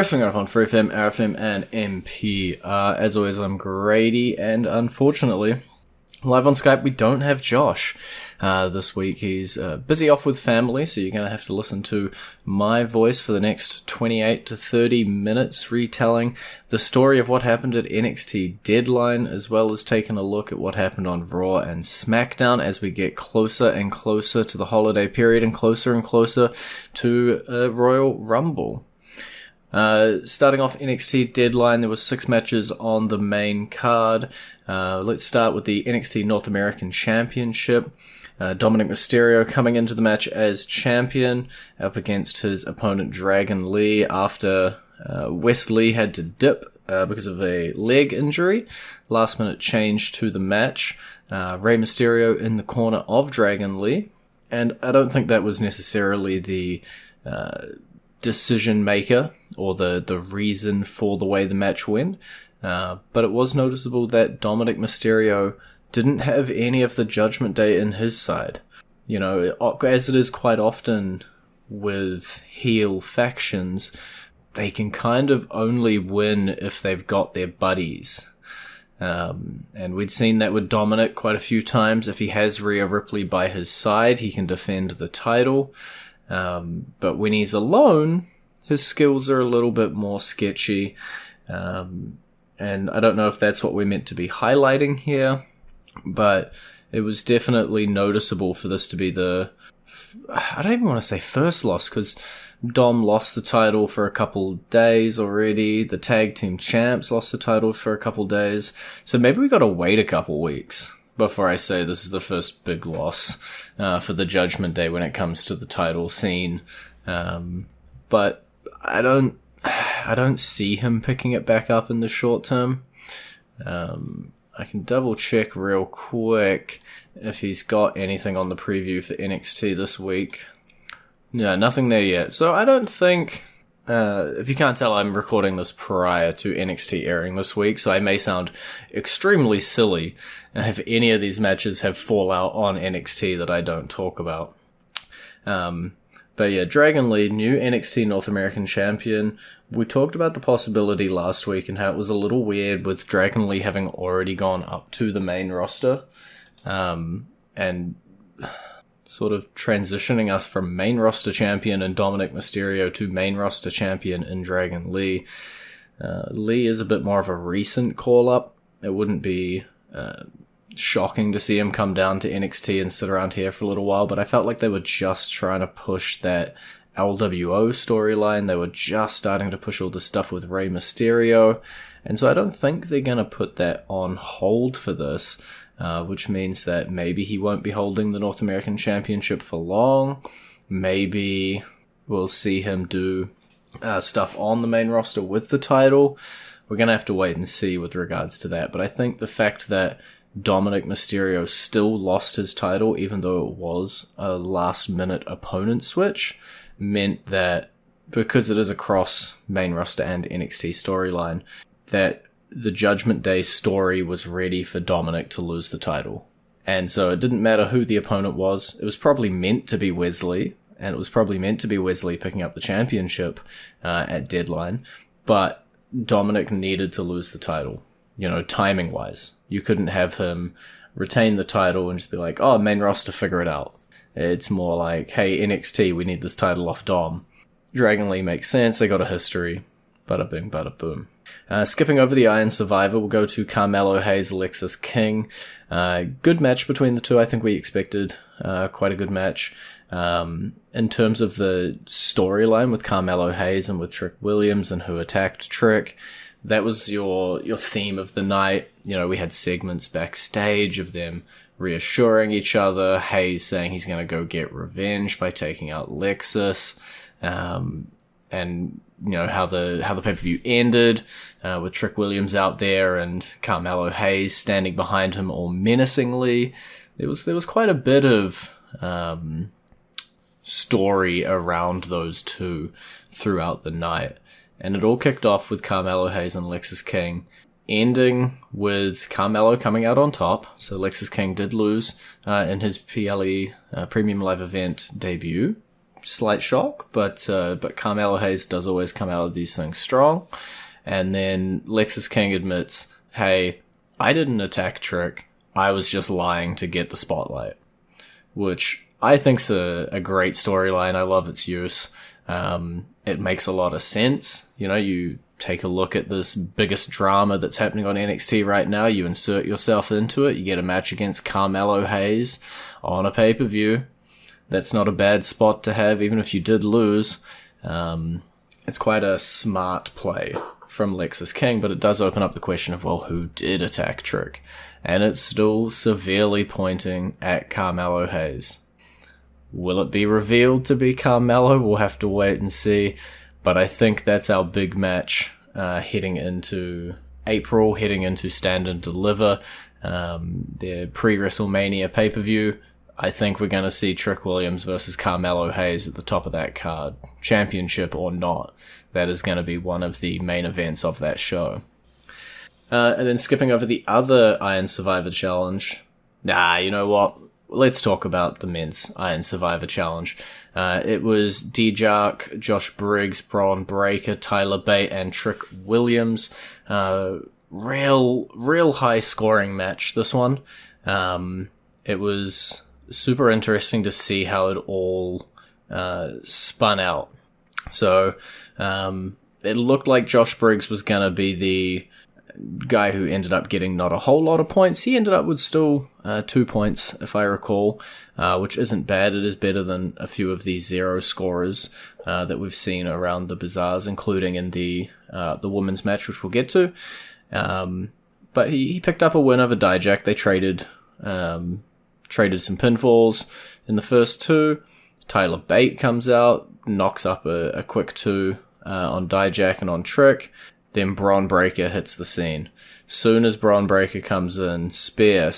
Wrestling up on FreeFM, ArrowFM, and MP. As always, I'm Grady, and unfortunately, live on Skype, we don't have Josh. This week, he's busy off with family, so you're going to have to listen to my voice for the next 28 to 30 minutes, retelling the story of what happened at NXT Deadline, as well as taking a look at what happened on Raw and SmackDown as we get closer and closer to the holiday period and closer to Royal Rumble. Starting off NXT Deadline, there was 6 matches on the main card. Let's start with the NXT North American Championship. Dominic Mysterio coming into the match as champion up against his opponent Dragon Lee after Wes Lee had to dip because of a leg injury. Last minute change to the match. Rey Mysterio in the corner of Dragon Lee. And I don't think that was necessarily the decision maker or the reason for the way the match went, but it was noticeable that Dominic Mysterio didn't have any of the Judgment Day in his side. You know, as it is quite often with heel factions, they can kind of only win if they've got their buddies. And we'd seen that with Dominic quite a few times. If he has Rhea Ripley by his side, he can defend the title. But when he's alone, his skills are a little bit more sketchy. And I don't know if that's what we're meant to be highlighting here, but it was definitely noticeable for this to be I don't even want to say first loss, because Dom lost the title for a couple days already. The tag team champs lost the titles for a couple days. So maybe we got to wait a couple weeks before I say this is the first big loss for the Judgment Day when it comes to the title scene. But I don't see him picking it back up in the short term. I can double check real quick if he's got anything on the preview for NXT this week. No, nothing there yet. So I don't think, if you can't tell, I'm recording this prior to NXT airing this week, so I may sound extremely silly if any of these matches have fallout on NXT that I don't talk about. But yeah, Dragon Lee, new NXT North American champion. We talked about the possibility last week and how it was a little weird with Dragon Lee having already gone up to the main roster, and sort of transitioning us from main roster champion in Dominic Mysterio to main roster champion in Dragon Lee. Lee is a bit more of a recent call-up. It wouldn't be shocking to see him come down to NXT and sit around here for a little while, but I felt like they were just trying to push that LWO storyline. They were just starting to push all the stuff with Rey Mysterio, and so I don't think they're going to put that on hold for this, which means that maybe he won't be holding the North American Championship for long. Maybe we'll see him do stuff on the main roster with the title. We're going to have to wait and see with regards to that, but I think the fact that Dominic Mysterio still lost his title, even though it was a last-minute opponent switch, meant that because it is a cross main roster and NXT storyline, that the Judgment Day story was ready for Dominic to lose the title. And so it didn't matter who the opponent was. It was probably meant to be Wesley, and it was probably meant to be Wesley picking up the championship at Deadline, but Dominic needed to lose the title. You know, timing-wise. You couldn't have him retain the title and just be like, oh, main roster, figure it out. It's more like, hey, NXT, we need this title off Dom. Dragon Lee makes sense, they got a history. Bada bing, bada boom. Skipping over the Iron Survivor, we'll go to Carmelo Hayes, Lexis King. Good match between the two. I think we expected quite a good match. In terms of the storyline with Carmelo Hayes and with Trick Williams and who attacked Trick, that was your theme of the night. You know, we had segments backstage of them reassuring each other. Hayes saying he's going to go get revenge by taking out Lexus. And, you know, how the pay-per-view ended, with Trick Williams out there and Carmelo Hayes standing behind him all menacingly. There was quite a bit of, story around those two throughout the night. And it all kicked off with Carmelo Hayes and Lexis King, ending with Carmelo coming out on top. So Lexis King did lose in his PLE Premium Live Event debut. slight shock, but Carmelo Hayes does always come out of these things strong. And then Lexis King admits, hey, I didn't attack Trick. I was just lying to get the spotlight. Which I think's a great storyline. I love its use. It makes a lot of sense. You know, you take a look at this biggest drama that's happening on NXT right now. You insert yourself into it. You get a match against Carmelo Hayes on a pay-per-view. That's not a bad spot to have, even if you did lose. It's quite a smart play from Lexis King, but it does open up the question of, well, who did attack Trick? And it's still severely pointing at Carmelo Hayes. Will it be revealed to be Carmelo? We'll have to wait and see. But I think that's our big match heading into April, heading into Stand and Deliver, their pre-WrestleMania pay-per-view. I think we're going to see Trick Williams versus Carmelo Hayes at the top of that card. Championship or not, that is going to be one of the main events of that show. And then skipping over the other Iron Survivor Challenge. You know what? Let's talk about the men's Iron Survivor Challenge. It was D-Jark, Josh Briggs, Braun Breaker, Tyler Bate, and Trick Williams. Real high scoring match, this one. It was super interesting to see how it all spun out. So it looked like Josh Briggs was going to be the guy who ended up getting not a whole lot of points. He ended up with still 2 points, if I recall, which isn't bad. It is better than a few of these zero scorers that we've seen around the bazaars, including in the women's match, which we'll get to. But he picked up a win over Dijak. They traded some pinfalls in the first two. Tyler Bate comes out, knocks up a quick 2 on Dijak and on Trick. Then Braun Breaker hits the scene. Soon as Braun Breaker comes in, spear,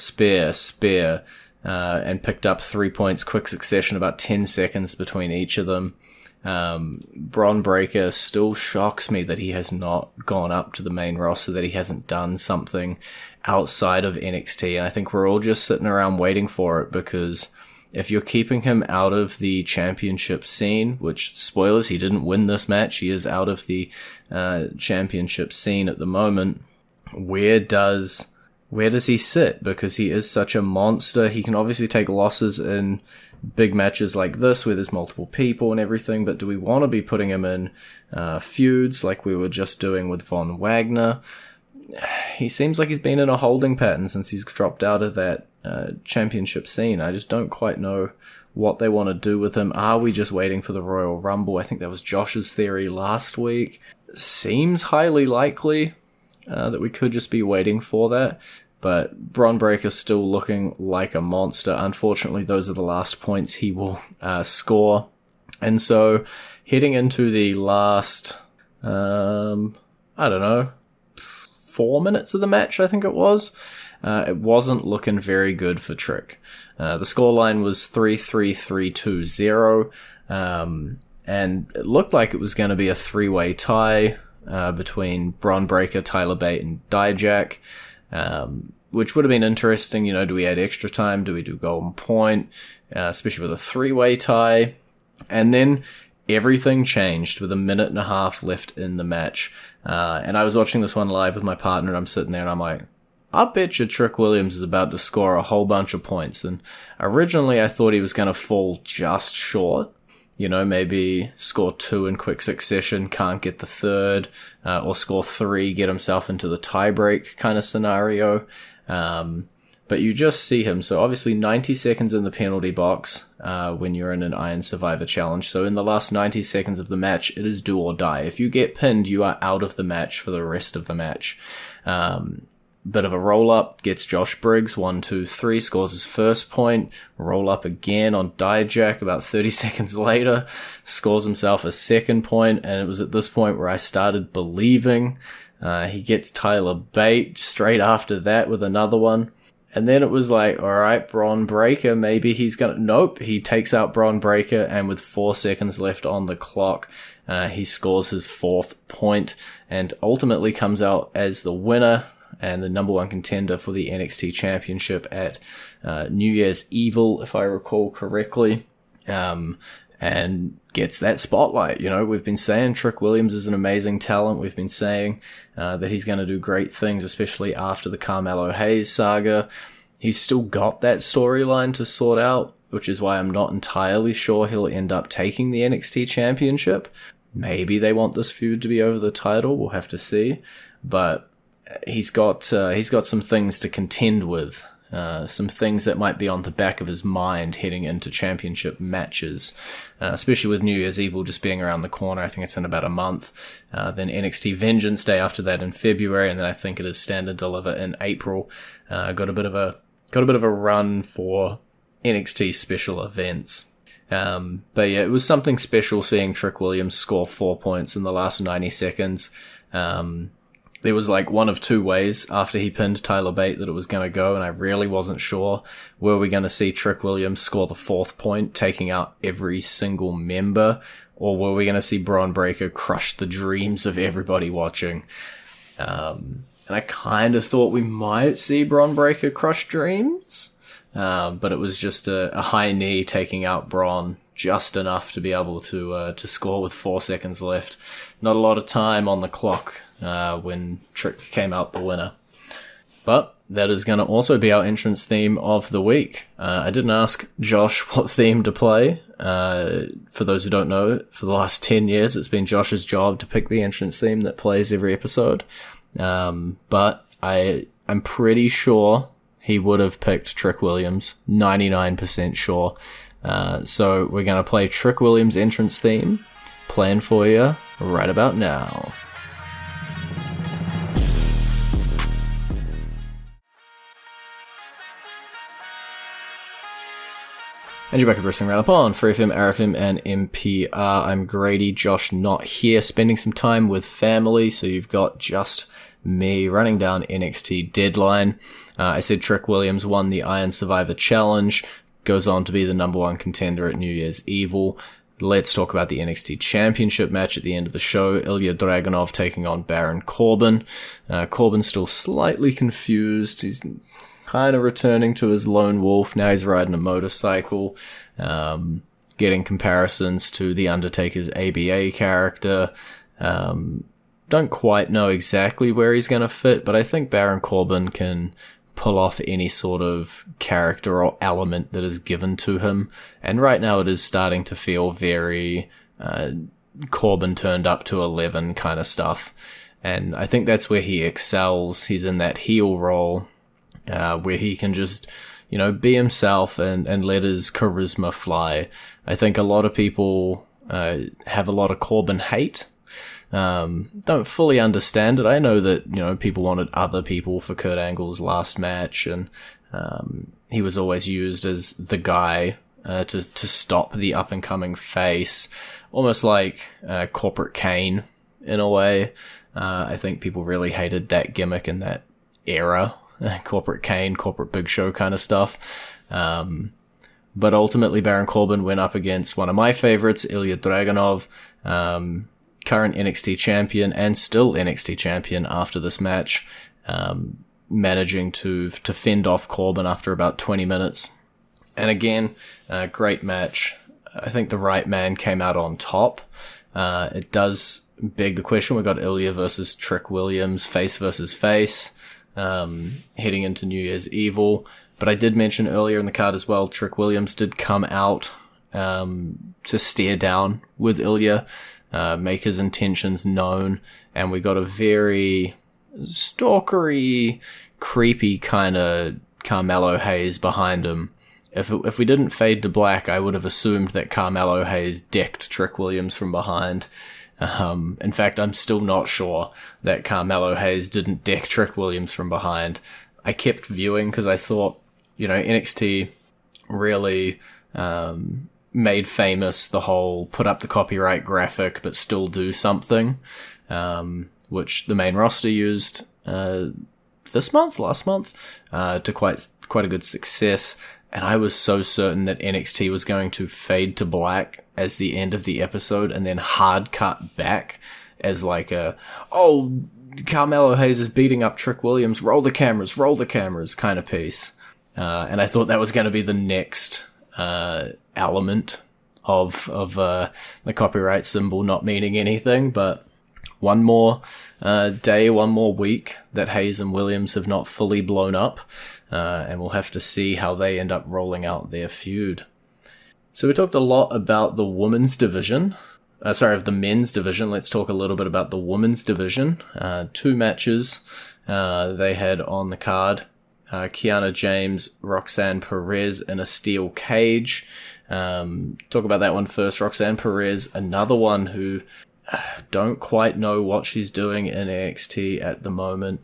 and picked up 3 points, quick succession, about 10 seconds between each of them. Braun Breaker still shocks me that he has not gone up to the main roster, that he hasn't done something outside of NXT. And I think we're all just sitting around waiting for it, because if you're keeping him out of the championship scene, which, spoilers, he didn't win this match, he is out of the championship scene at the moment, where does he sit? Because he is such a monster. He can obviously take losses in big matches like this where there's multiple people and everything, but do we want to be putting him in feuds like we were just doing with Von Wagner? He seems like he's been in a holding pattern since he's dropped out of that championship scene. I just don't quite know what they want to do with him. Are we just waiting for the Royal Rumble? I think that was Josh's theory last week. Seems highly likely that we could just be waiting for that. But Braun Breaker's still looking like a monster. Unfortunately, those are the last points he will score. And so, heading into the last, 4 minutes of the match, I think it was, it wasn't looking very good for Trick. The scoreline was 3-3-3-2-0, and it looked like it was going to be a three-way tie between Braun Breaker, Tyler Bate, and Dijak, which would have been interesting. You know, do we add extra time? Do we do golden point? Especially with a three-way tie. And then everything changed with a minute and a half left in the match. And I was watching this one live with my partner, and I'm sitting there and I'm like, I bet you Trick Williams is about to score a whole bunch of points. And originally I thought he was going to fall just short. You know, maybe score 2 in quick succession, can't get the third, or score 3, get himself into the tiebreak kind of scenario. But you just see him. So obviously 90 seconds in the penalty box when you're in an Iron Survivor Challenge. So in the last 90 seconds of the match, it is do or die. If you get pinned, you are out of the match for the rest of the match. Bit of a roll-up, gets Josh Briggs, 1, 2, 3, scores his first point, roll-up again on Dijak about 30 seconds later, scores himself a second point, and it was at this point where I started believing. He gets Tyler Bate straight after that with another one, and then it was like, alright, Braun Breaker, maybe he's gonna... Nope, he takes out Braun Breaker, and with 4 seconds left on the clock, he scores his 4th point, and ultimately comes out as the winner, and the number 1 contender for the NXT Championship at New Year's Evil, if I recall correctly. and gets that spotlight. You know, we've been saying Trick Williams is an amazing talent. We've been saying that he's going to do great things, especially after the Carmelo Hayes saga. He's still got that storyline to sort out, which is why I'm not entirely sure he'll end up taking the NXT Championship. Maybe they want this feud to be over the title. We'll have to see. But he's got some things to contend with. Some things that might be on the back of his mind heading into championship matches, especially with New Year's Evil just being around the corner. I think it's in about a month. Then NXT Vengeance Day after that in February, and then I think it is Stand and Deliver in April. Got a bit of a run for NXT special events. But yeah, it was something special seeing Trick Williams score 4 points in the last 90 seconds. There was like one of two ways after he pinned Tyler Bate that it was going to go, and I really wasn't sure. Were we going to see Trick Williams score the 4th point, taking out every single member, or were we going to see Braun Breaker crush the dreams of everybody watching? And I kind of thought we might see Braun Breaker crush dreams, but it was just a high knee taking out Braun just enough to be able to score with 4 seconds left. Not a lot of time on the clock when Trick came out the winner. But that is going to also be our entrance theme of the week. I didn't ask Josh what theme to play. For those who don't know, for the last 10 years, it's been Josh's job to pick the entrance theme that plays every episode. But I'm pretty sure he would have picked Trick Williams, 99% sure. So we're going to play Trick Williams' entrance theme, playing for you right about now. And you're back at Wrestling Roundup on FreeFM, ArrowFM, and NPR. I'm Grady, Josh not here, spending some time with family, so you've got just me running down NXT Deadline. I said Trick Williams won the Iron Survivor Challenge, goes on to be the number 1 contender at New Year's Evil. Let's talk about the NXT Championship match at the end of the show. Ilja Dragunov taking on Baron Corbin. Corbin's still slightly confused. He's kind of returning to his lone wolf. Now he's riding a motorcycle, getting comparisons to The Undertaker's ABA character. Don't quite know exactly where he's going to fit, but I think Baron Corbin can pull off any sort of character or element that is given to him. And right now it is starting to feel very Corbin turned up to 11 kind of stuff. And I think that's where he excels. He's in that heel role where he can just, be himself and let his charisma fly. I think a lot of people have a lot of Corbin hate. Don't fully understand it. I know that, people wanted other people for Kurt Angle's last match, and he was always used as the guy to stop the up-and-coming face, almost like Corporate Kane in a way. I think people really hated that gimmick in that era, Corporate Kane, Corporate Big Show kind of stuff. But ultimately Baron Corbin went up against one of my favorites, Ilja Dragunov, current NXT champion and still NXT champion after this match, managing to fend off Corbin after about 20 minutes. And again, great match. I think the right man came out on top. It does beg the question. We've got Ilja versus Trick Williams, face versus face, heading into New Year's Evil. But I did mention earlier in the card as well, Trick Williams did come out to stare down with Ilja, make his intentions known, and we got a very stalkery, creepy kind of Carmelo Hayes behind him. If we didn't fade to black, I would have assumed that Carmelo Hayes decked Trick Williams from behind. In fact, I'm still not sure that Carmelo Hayes didn't deck Trick Williams from behind. I kept viewing because I thought, NXT really made famous the whole put up the copyright graphic but still do something, which the main roster used last month, to quite a good success. And I was so certain that NXT was going to fade to black as the end of the episode and then hard cut back as like Carmelo Hayes is beating up Trick Williams, roll the cameras kind of piece. And I thought that was going to be the next element of the copyright symbol not meaning anything, but one more day, one more week that Hayes and Williams have not fully blown up, and we'll have to see how they end up rolling out their feud. So we talked a lot about the women's division. Of the men's division. Let's talk a little bit about the women's division. 2 matches they had on the card. Kiana James, Roxanne Perez in a steel cage. Talk about that one first. Roxanne Perez, another one who don't quite know what she's doing in NXT at the moment.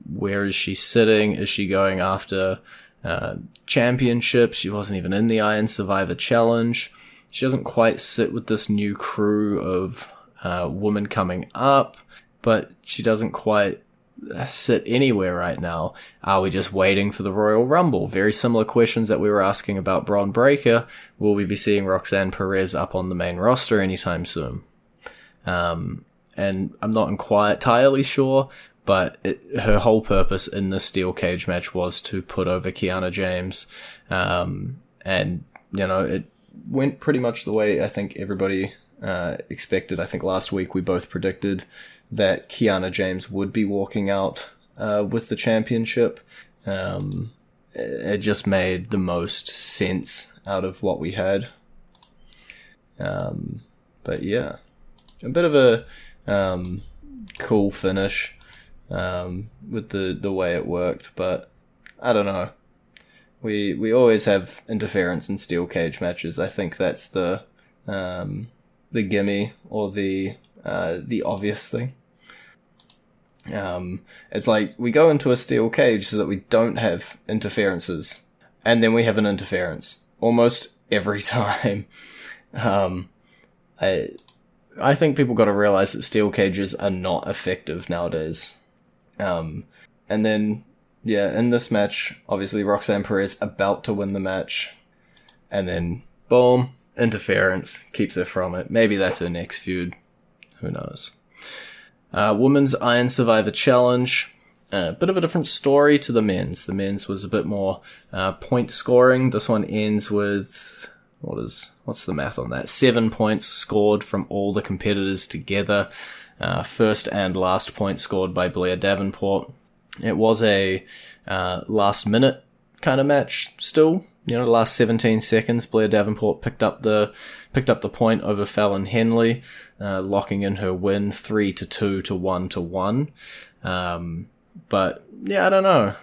Where is she sitting? Is she going after championships? She wasn't even in the Iron Survivor Challenge. She doesn't quite sit with this new crew of women coming up, but she doesn't quite sit anywhere right now. Are we just waiting for the Royal Rumble? Very similar questions that we were asking about Bron Breakker. Will we be seeing Roxanne Perez up on the main roster anytime soon? And I'm not entirely sure, but her whole purpose in the steel cage match was to put over Kiana James. And, it went pretty much the way I think everybody expected. I think last week we both predicted that Kiana James would be walking out with the championship. It just made the most sense out of what we had. But yeah, a bit of a cool finish with the way it worked, but I don't know. We always have interference in steel cage matches. I think that's the gimme or the obvious thing. It's like we go into a steel cage so that we don't have interferences, and then we have an interference almost every time. I think people got to realize that steel cages are not effective nowadays. And then, yeah, in this match, obviously Roxanne Perez about to win the match, and then boom, interference keeps her from it. Maybe that's her next feud. Who knows? Women's Iron Survivor Challenge. A bit of a different story to the men's. The men's was a bit more point scoring. This one ends with, what's the math on that? 7 points scored from all the competitors together. First and last point scored by Blair Davenport. It was a last minute kind of match still. The last 17 seconds, Blair Davenport picked up the point over Fallon Henley, locking in her win 3-2 to 1-1. But yeah, I don't know.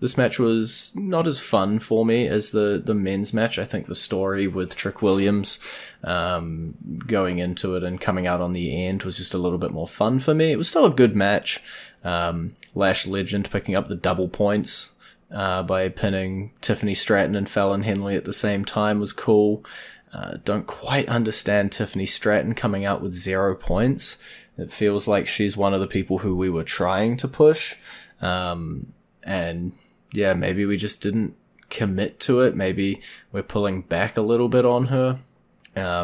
This match was not as fun for me as the men's match. I think the story with Trick Williams going into it and coming out on the end was just a little bit more fun for me. It was still a good match. Lash Legend picking up the double points by pinning Tiffany Stratton and Fallon Henley at the same time was cool. Don't quite understand Tiffany Stratton coming out with 0 points. It feels like she's one of the people who we were trying to push. And yeah, maybe we just didn't commit to it. Maybe we're pulling back a little bit on her.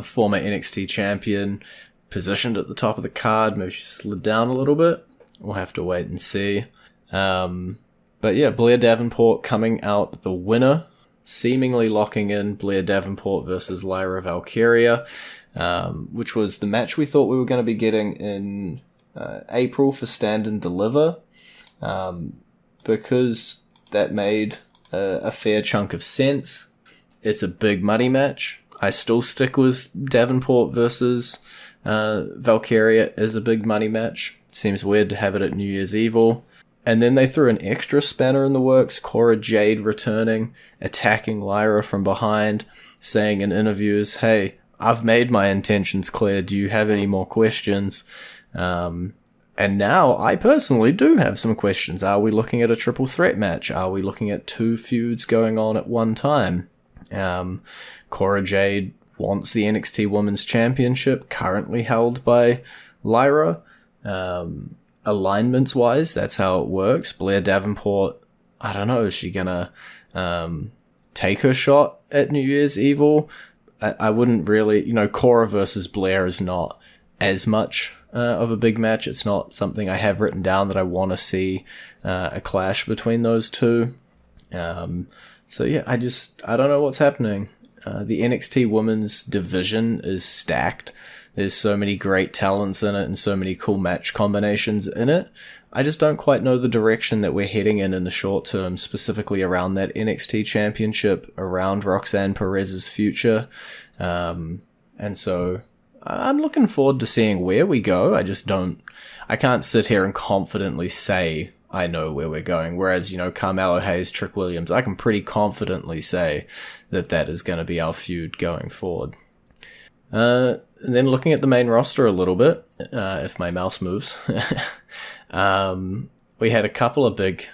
Former NXT champion, positioned at the top of the card. Maybe she slid down a little bit. We'll have to wait and see. But yeah, Blair Davenport coming out the winner, seemingly locking in Blair Davenport versus Lyra Valkyria, which was the match we thought we were going to be getting in April for Stand and Deliver, because that made a fair chunk of sense. It's a big money match. I still stick with Davenport versus Valkyria as a big money match. Seems weird to have it at New Year's Evil. And then they threw an extra spanner in the works, Cora Jade returning, attacking Lyra from behind, saying in interviews, "Hey, I've made my intentions clear. Do you have any more questions?" And now I personally do have some questions. Are we looking at a triple threat match? Are we looking at 2 feuds going on at one time? Cora Jade wants the NXT Women's Championship, currently held by Lyra. Alignments-wise, that's how it works. Blair Davenport, I don't know, is she gonna take her shot at New Year's Evil? I wouldn't really, Cora versus Blair is not as much of a big match. It's not something I have written down that I want to see a clash between those two. So yeah, I don't know what's happening. The NXT Women's division is stacked. There's so many great talents in it and so many cool match combinations in it. I just don't quite know the direction that we're heading in the short term, specifically around that NXT championship, around Roxanne Perez's future. And so I'm looking forward to seeing where we go. I can't sit here and confidently say I know where we're going. Whereas, Carmelo Hayes, Trick Williams, I can pretty confidently say that is going to be our feud going forward. And then looking at the main roster a little bit, if my mouse moves, we had a couple of big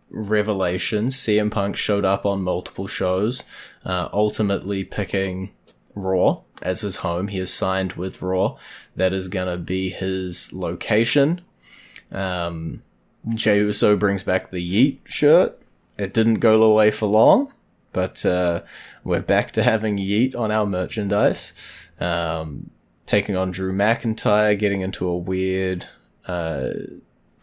revelations. CM Punk showed up on multiple shows, ultimately picking Raw as his home. He is signed with Raw. That is going to be his location. Jey Uso brings back the Yeet shirt. It didn't go away for long, but we're back to having Yeet on our merchandise. Taking on Drew McIntyre, getting into a weird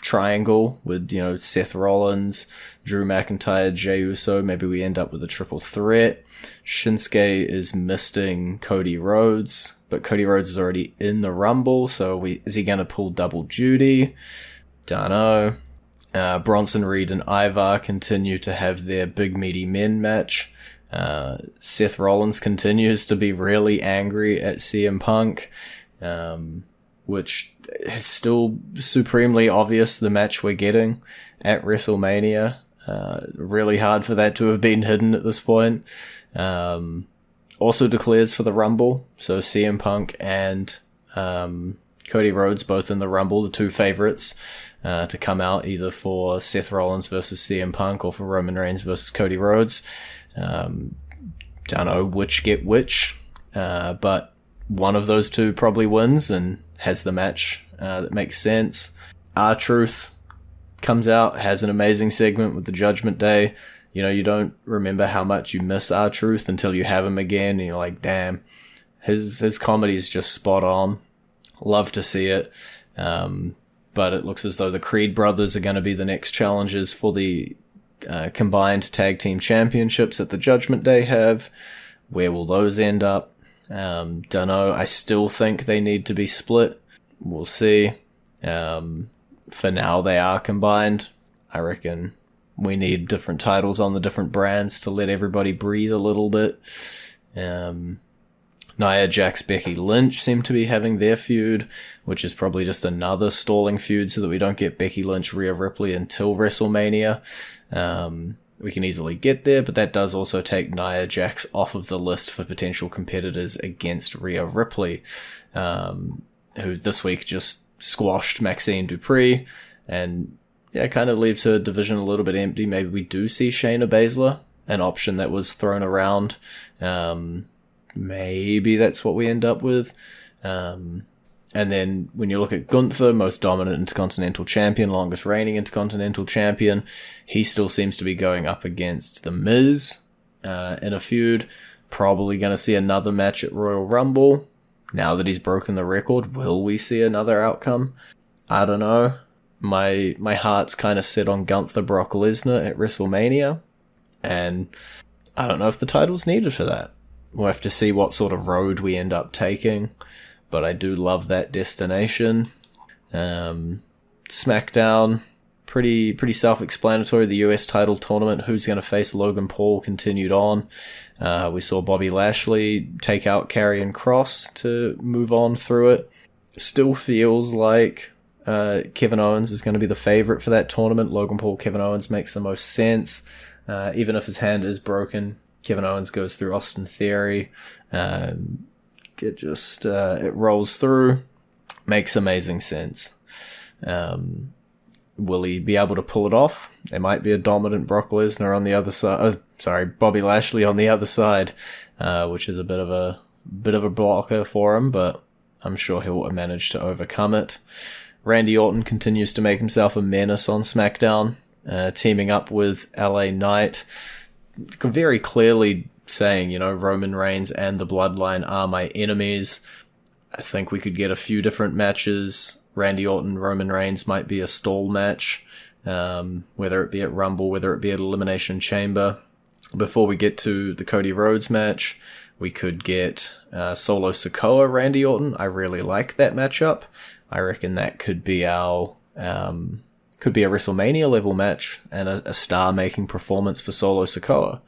triangle with, Seth Rollins, Drew McIntyre, Jey Uso. Maybe we end up with a triple threat. Shinsuke is misting Cody Rhodes, but Cody Rhodes is already in the Rumble, so is he going to pull double duty? Dunno. Bronson Reed and Ivar continue to have their big meaty men match. Seth Rollins continues to be really angry at CM Punk, which is still supremely obvious, the match we're getting at WrestleMania. Really hard for that to have been hidden at this point. Also declares for the Rumble, so CM Punk and Cody Rhodes both in the Rumble, the two favorites to come out, either for Seth Rollins versus CM Punk or for Roman Reigns versus Cody Rhodes. Don't know which get which, but one of those two probably wins and has the match that makes sense. R-Truth comes out, has an amazing segment with the Judgment Day. You don't remember how much you miss R-Truth until you have him again, and you're like, damn, his comedy is just spot on. Love to see it. But it looks as though the Creed brothers are going to be the next challengers for the combined tag team championships that the Judgment Day have. Where will those end up? Dunno. I still think they need to be split. We'll see. For now, they are combined. I reckon we need different titles on the different brands to let everybody breathe a little bit. Nia Jax, Becky Lynch seem to be having their feud, which is probably just another stalling feud so that we don't get Becky Lynch, Rhea Ripley until WrestleMania. We can easily get there, but that does also take Nia Jax off of the list for potential competitors against Rhea Ripley, who this week just squashed Maxine Dupree, and kind of leaves her division a little bit empty. Maybe we do see Shayna Baszler, an option that was thrown around. Maybe that's what we end up with. And then when you look at Gunther, most dominant Intercontinental Champion, longest reigning Intercontinental Champion, he still seems to be going up against The Miz in a feud. Probably going to see another match at Royal Rumble. Now that he's broken the record, will we see another outcome? I don't know. My heart's kind of set on Gunther Brock Lesnar at WrestleMania, and I don't know if the title's needed for that. We'll have to see what sort of road we end up taking, but I do love that destination. SmackDown, pretty self-explanatory. The US title tournament, who's going to face Logan Paul, continued on. We saw Bobby Lashley take out Karrion Kross to move on through it. Still feels like Kevin Owens is going to be the favorite for that tournament. Logan Paul, Kevin Owens makes the most sense. Even if his hand is broken, Kevin Owens goes through Austin Theory. It rolls through. Makes amazing sense. Will he be able to pull it off? There might be a dominant Brock Lesnar on the other side. Bobby Lashley on the other side, which is a bit of a blocker for him, but I'm sure he'll manage to overcome it. Randy Orton continues to make himself a menace on SmackDown, teaming up with LA Knight, very clearly saying, Roman Reigns and the Bloodline are my enemies. I think we could get a few different matches. Randy Orton, Roman Reigns might be a stall match, whether it be at Rumble, whether it be at Elimination Chamber. before we get to the Cody Rhodes match, we could get Solo Sikoa, Randy Orton. I really like that matchup. I reckon that could be a WrestleMania level match and a star-making performance for Solo Sikoa.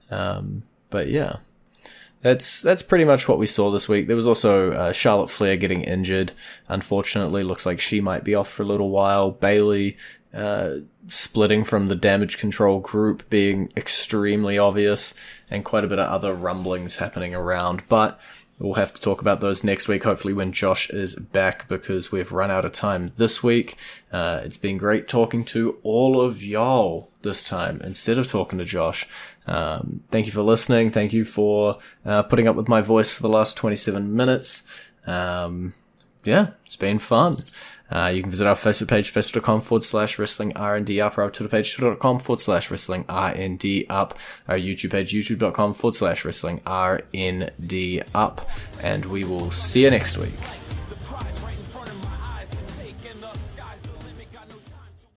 But yeah, that's pretty much what we saw this week. There was also Charlotte Flair getting injured. Unfortunately, looks like she might be off for a little while. Bayley splitting from the Damage Control group being extremely obvious, and quite a bit of other rumblings happening around. But we'll have to talk about those next week, hopefully when Josh is back, because we've run out of time this week. It's been great talking to all of y'all this time instead of talking to Josh. Thank you for listening. Thank you for putting up with my voice for the last 27 minutes. Yeah, it's been fun. You can visit our Facebook page, facebook.com/wrestling R&D up, or our Twitter page, twitter.com/wrestling RND up, our YouTube page, youtube.com/wrestling RND up, and we will see you next week.